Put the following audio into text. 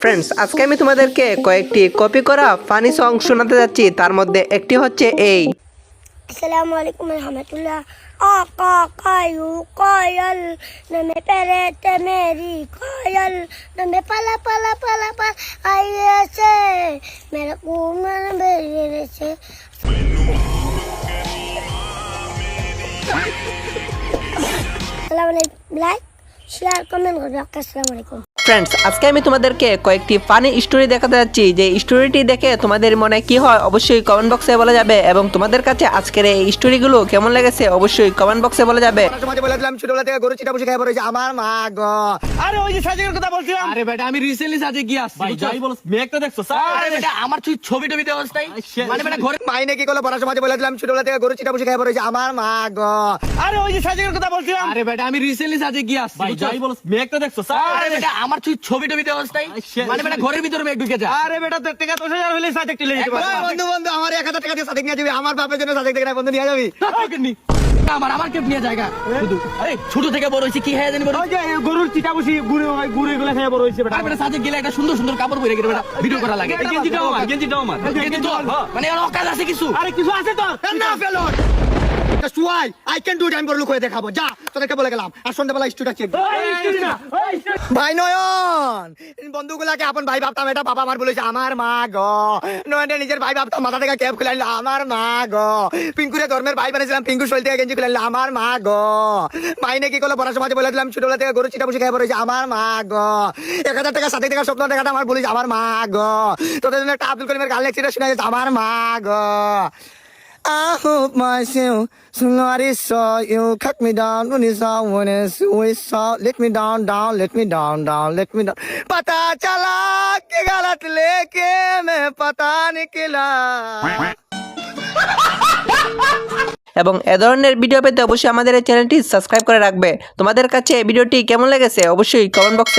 Friends, আজকে আমি তোমাদেরকে কয়েকটি কপি করা ফানি সং শোনাতে যাচ্ছি। তার মধ্যে একটি হচ্ছে এই। अस्सलाम वालेकुम रहमतुल्लाह आका कायू कोयल न में पेरे ते मेरी कोयल न में पला पला पला पला आइए से मेरा कुमन बेरे से अस्सलाम वालेकुम लाइक शेयर कमेंट कर दो। अस्सलाम वालेकुम। ফ্রেন্ডস, আজকে আমি তোমাদেরকে কয়েকটি ফানি স্টোরি দেখাতে যাচ্ছি। যে স্টোরিটি দেখে তোমাদের মনে কি হয় অবশ্যই কমেন্ট বক্সে বলা যাবে, এবং তোমাদের কাছে আজকের এই স্টোরিগুলো কেমন লেগেছে অবশ্যই কমেন্ট বক্সে বলা যাবে। তোমাকে বলেছিলাম ছোটবেলা থেকে গরু চিটা বসে খাই পড়েছে আমার মা গো। আরে ওই যে সাজেকের কথা বলছিলাম। আরে বেটা আমি রিসেন্টলি সাজে গিয়ে আসছি। ভাই যাই বলছ মেঘটা দেখছো স্যার? আরে বেটা আমার তুই ছবি টবি দেওয়াস তাই মানে বেটা ঘরে মাইনে কি করলো পড়ার সময় বলেছিলাম ছোটবেলা থেকে গরু চিটা বসে খাই পড়েছে আমার মা গো। আরে ওই যে সাজেকের কথা বলছিলাম। আরে বেটা আমি রিসেন্টলি সাজে গিয়ে আসছি। ভাই যাই বলছ মেঘটা দেখছো স্যার? আরে বেটা আমার তুই ছবি টবি দেওয়াস তাই মানে বেটা ঘরের ভিতরে মেঘ ঢুকে যায়। আরে বেটা তোর টাকা 10,000 হইলে সাজেক টিলে যেতে পারবো। বন্ধু বন্ধু আমার 1000 টাকা দিয়ে সাজেক নিয়ে যাবি, আমার বাপের জন্য সাজেক দেখে বন্ধু নিয়ে যাবি। আমার কেপ নিয়ে জায়গা শুধু আরে ছোট থেকে বড় হইছি কি হয়ে জানি বড়। ওই যে গরুর চিটা বসি গুড়ে গুলো খেয়ে বড় হইছে বেটা। আরে বেটা সাজে গেলে একটা সুন্দর সুন্দর কাপড় পরে গেলে বেটা ভিডিও করা লাগে। গেঞ্জিটাও আমার গেঞ্জি তো মানে এর অকাজ আছে কিছু। আরে কিছু আছে তোর না ফেলো সুয়াই আই ক্যান ডু ইট, আমি বড় লোক হয়ে দেখাবো। যা তোদেরকে বলে গেলাম, আর সন্ধ্যাবেলা স্টুডিও চেক ভাই নয়ন বন্ধুগুলাকে আপন ভাই ভাবতাম, এটা বাবা আমার বলেছে আমার মা গো। নয়নটা নিজের ভাই ভাবতাম, মাথা থেকে ক্যাপ খুলে আনলো আমার মা গো। পিঙ্কুরে ধর্মের ভাই বানিয়েছিলাম, পিঙ্কু শৈল থেকে গেঞ্জি খুলে আনলো আমার মা গো। মাইনে কি করলো পড়ার সময় বলেছিলাম ছোটবেলা থেকে গরু চিটা বসে খাই পড়েছে আমার মা গো। 1000 টাকা সাথে টাকা স্বপ্ন দেখাটা আমার বলেছে আমার মা গো। তোদের জন্য একটা আব্দুল করিমের গান লেখছে শোনা যাচ্ছে আমার মা গো। I hope myself, somebody saw you, cut me down when it's all when it's suicide. Let me down, down, let me down, down, let me down. पता चला कि गलत लेके मैं पता निकला। এবং এ ধরনের ভিডিও পেতে অবশ্যই আমাদের এই চ্যানেলটি সাবস্ক্রাইব করে রাখবে। তোমাদের কাছে এই ভিডিওটি কেমন লেগেছে অবশ্যই কমেন্ট বক্সে